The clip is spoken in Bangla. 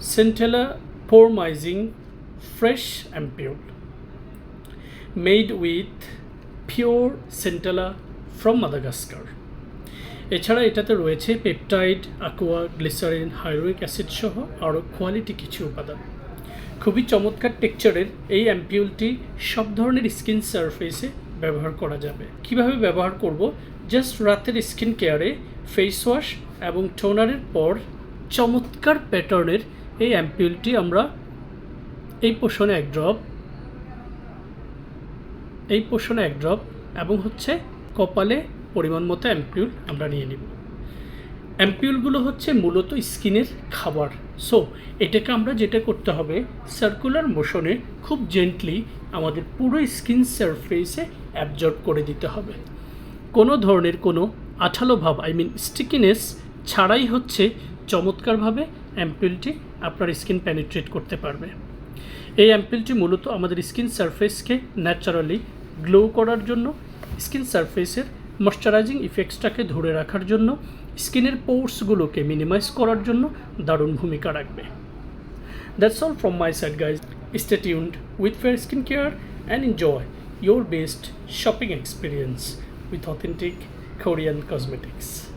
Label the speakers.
Speaker 1: Centella Pormizing Fresh Ampule made with pure centella from Madagascar. এছাড়া এটাতে রয়েছে পেপটাইড, aqua, গ্লিসারিন, হাইড্রোইক অ্যাসিড সহ আরও কোয়ালিটি কিছু উপাদান। খুবই চমৎকার টেক্সচারের এই অ্যাম্পিউলটি সব ধরনের স্কিন সারফেসে ব্যবহার করা যাবে। কিভাবে ব্যবহার করব? জাস্ট রাতের স্কিন কেয়ারে ফেস ওয়াশ এবং টোনারের পর চমৎকার প্যাটার্নের এই অ্যাম্পিউলটি আমরা এই পোষণে এক ড্রপ এবং হচ্ছে কপালে পরিমাণ মতো অ্যাম্পিউল আমরা নিয়ে নিব। অ্যাম্পিউলগুলো হচ্ছে মূলত স্কিনের খাবার। সো এটাকে আমরা যেটা করতে হবে, সার্কুলার মোশনে খুব জেন্টলি আমাদের পুরো স্কিন সারফেসে অ্যাবজর্ব করে দিতে হবে। কোনো ধরনের কোনো আঠালো ভাব স্টিকিনেস ছাড়াই হচ্ছে চমৎকারভাবে অ্যাম্পিউলটি আপনার স্কিন পেনিট্রেট করতে পারবে। এই অ্যাম্পিউলটি মূলত আমাদের স্কিন সারফেসকে ন্যাচারালি গ্লো করার জন্য, স্কিন সারফেসের ময়শ্চারাইজিং ইফেক্টসটাকে ধরে রাখার জন্য, স্কিনের পোর্সগুলোকে মিনিমাইজ করার জন্য দারুণ ভূমিকা রাখবে। That's all from my side guys. Stay tuned with fair skin care and enjoy your best shopping experience with authentic Korean cosmetics.